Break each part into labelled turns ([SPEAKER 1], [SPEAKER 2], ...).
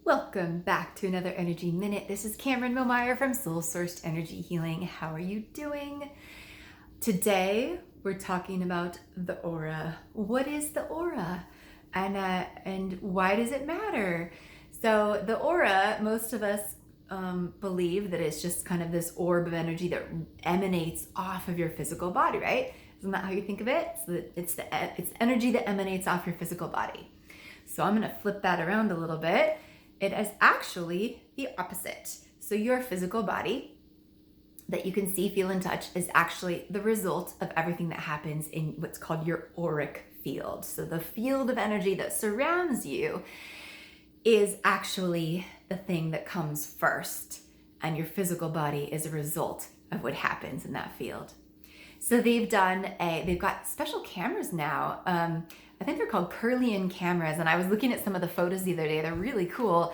[SPEAKER 1] Welcome back to another Energy Minute. This is Cameron Momire from Soul Sourced Energy Healing. How are you doing? Today, we're talking about the aura. What is the aura? And why does it matter? So the aura, most of us believe that it's just kind of this orb of energy that emanates off of your physical body, right? Isn't that how you think of it? It's energy that emanates off your physical body. So I'm going to flip that around a little bit. It is actually the opposite. So your physical body that you can see, feel, and touch is actually the result of everything that happens in what's called your auric field. So the field of energy that surrounds you is actually the thing that comes first, and your physical body is a result of what happens in that field. So they've got special cameras now. I think they're called Kirlian cameras. And I was looking at some of the photos the other day. They're really cool.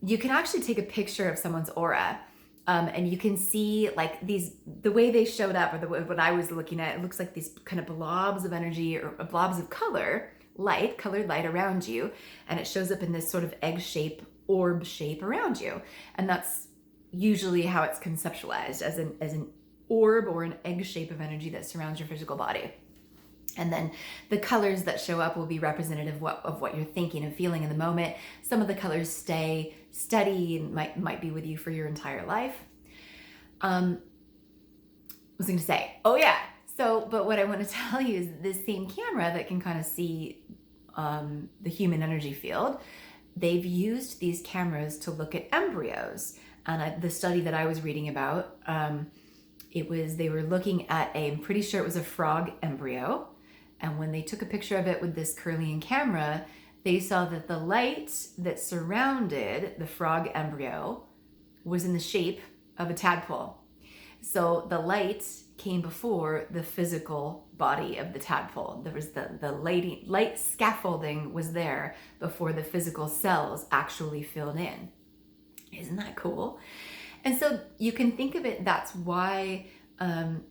[SPEAKER 1] You can actually take a picture of someone's aura. And you can see like the way they showed up, or what I was looking at, it looks like these kind of blobs of energy or blobs of colored light around you. And it shows up in this sort of egg shape, orb shape around you. And that's usually how it's conceptualized, as an orb or an egg shape of energy that surrounds your physical body. And then the colors that show up will be representative of what you're thinking and feeling in the moment. Some of the colors stay steady and might be with you for your entire life. I was going to say, but what I want to tell you is this same camera that can kind of see the human energy field, they've used these cameras to look at embryos. And the study that I was reading about, they were looking at I'm pretty sure it was a frog embryo. And when they took a picture of it with this Kirlian camera, they saw that the light that surrounded the frog embryo was in the shape of a tadpole. So the light came before the physical body of the tadpole. There was the light scaffolding was there before the physical cells actually filled in. Isn't that cool? And so you can think of it, that's why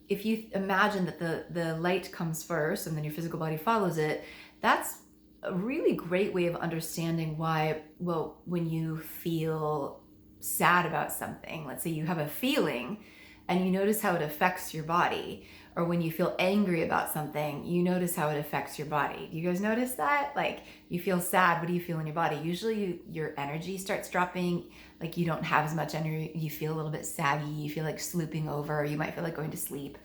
[SPEAKER 1] if you imagine that the light comes first and then your physical body follows it, that's a really great way of understanding why, when you feel sad about something, let's say you have a feeling and you notice how it affects your body, or when you feel angry about something, you notice how it affects your body. Do you guys notice that? Like, you feel sad, what do you feel in your body? Usually your energy starts dropping, like you don't have as much energy, you feel a little bit saggy, you feel like slooping over, you might feel like going to sleep.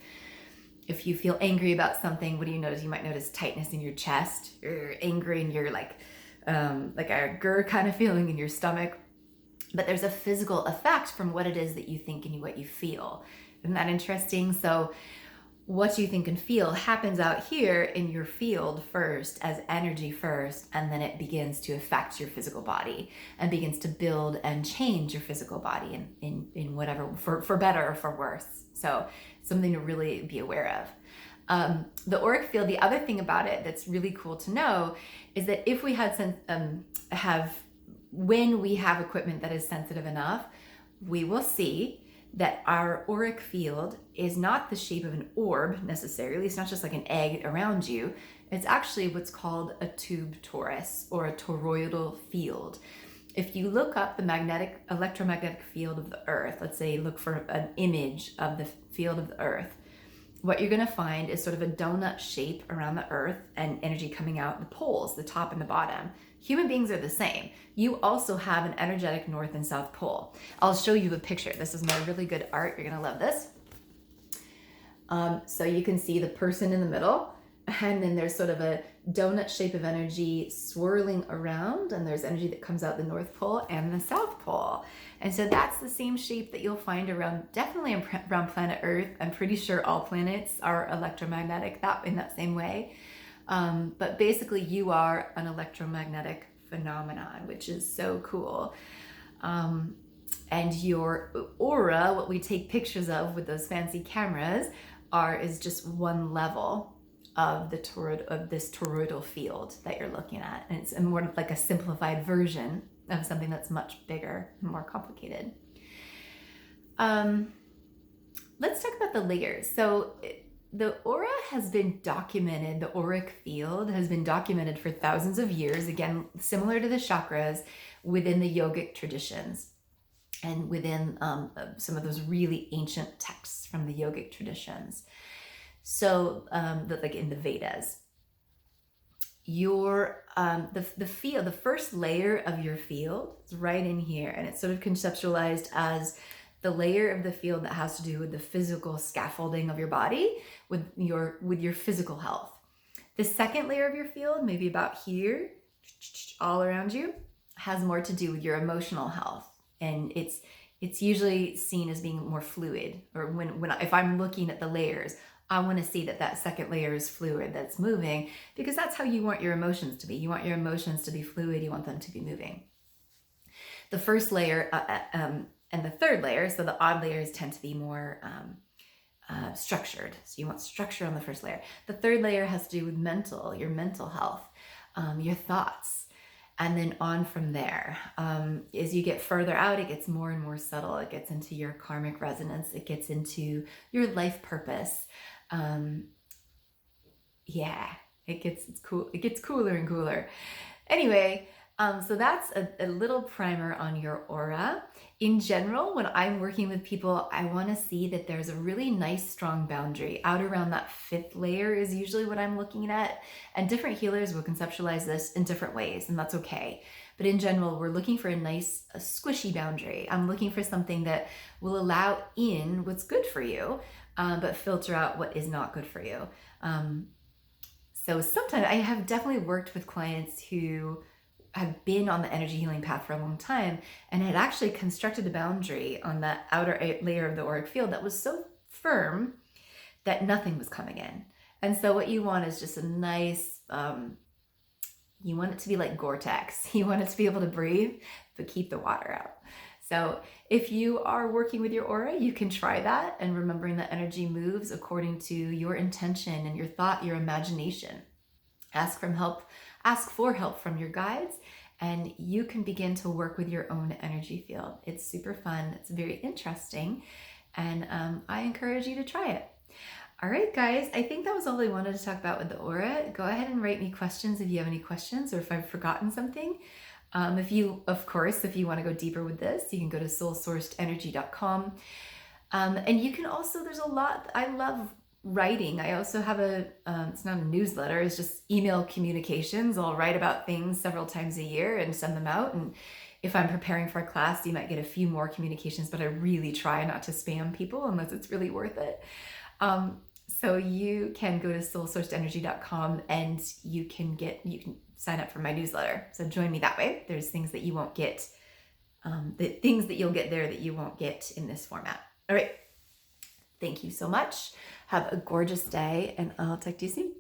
[SPEAKER 1] If you feel angry about something, what do you notice? You might notice tightness in your chest, you're angry and you're like a grr kind of feeling in your stomach. But there's a physical effect from what it is that you think and what you feel. Isn't that interesting? So what you think and feel happens out here in your field first, as energy first, and then it begins to affect your physical body and begins to build and change your physical body in whatever, for better or for worse. So something to really be aware of. The auric field, the other thing about it that's really cool to know is that if we when we have equipment that is sensitive enough, we will see that our auric field is not the shape of an orb necessarily. It's not just like an egg around you. It's actually what's called a tube torus, or a toroidal field. If you look up the electromagnetic field of the earth, let's say look for an image of the field of the earth, what you're going to find is sort of a donut shape around the earth and energy coming out the poles, the top and the bottom. Human beings are the same. You also have an energetic north and south pole. I'll show you a picture. This is my really good art. You're going to love this. So you can see the person in the middle, and then there's sort of a donut shape of energy swirling around, and there's energy that comes out the North Pole and the South Pole. And so that's the same shape that you'll find definitely around planet Earth. I'm pretty sure all planets are electromagnetic in that same way. But basically you are an electromagnetic phenomenon, which is so cool. And your aura, what we take pictures of with those fancy cameras, is just one level of this toroidal field that you're looking at. And it's more like a simplified version of something that's much bigger and more complicated. Let's talk about the layers. So the aura has been documented, the auric field has been documented for thousands of years, again, similar to the chakras, within the yogic traditions and within some of those really ancient texts from the yogic traditions. So like in the Vedas, your the first layer of your field is right in here, and it's sort of conceptualized as the layer of the field that has to do with the physical scaffolding of your body, with your physical health. The second layer of your field, maybe about here, all around you, has more to do with your emotional health, and it's usually seen as being more fluid. Or if I'm looking at the layers, I want to see that second layer is fluid, that's moving, because that's how you want your emotions to be. You want your emotions to be fluid. You want them to be moving. The first layer and the third layer, so the odd layers tend to be more structured. So you want structure on the first layer. The third layer has to do with your mental health, your thoughts. And then on from there, as you get further out, it gets more and more subtle. It gets into your karmic resonance. It gets into your life purpose. It's cool. It gets cooler and cooler. Anyway, so that's a little primer on your aura. In general, when I'm working with people, I want to see that there's a really nice, strong boundary. Out around that fifth layer is usually what I'm looking at. And different healers will conceptualize this in different ways, and that's okay. But in general, we're looking for a nice, squishy boundary. I'm looking for something that will allow in what's good for you, but filter out what is not good for you. So sometimes I have definitely worked with clients who have been on the energy healing path for a long time and had actually constructed a boundary on that outer layer of the auric field that was so firm that nothing was coming in. And so what you want is just a nice, you want it to be like Gore-Tex. You want it to be able to breathe, but keep the water out. So if you are working with your aura, you can try that, and remembering that energy moves according to your intention and your thought, your imagination. Ask for help from your guides, and you can begin to work with your own energy field. It's super fun. It's very interesting, and I encourage you to try it. All right, guys, I think that was all I wanted to talk about with the aura. Go ahead and write me questions if you have any questions, or if I've forgotten something. If you want to go deeper with this, you can go to soulsourcedenergy.com. And you can also, there's a lot, I love writing. I also have it's not a newsletter, it's just email communications. I'll write about things several times a year and send them out. And if I'm preparing for a class, you might get a few more communications, but I really try not to spam people unless it's really worth it. So you can go to soulsourcedenergy.com and you can sign up for my newsletter. So join me that way. There's things that you won't get, the things that you'll get there that you won't get in this format. All right. Thank you so much. Have a gorgeous day, and I'll talk to you soon.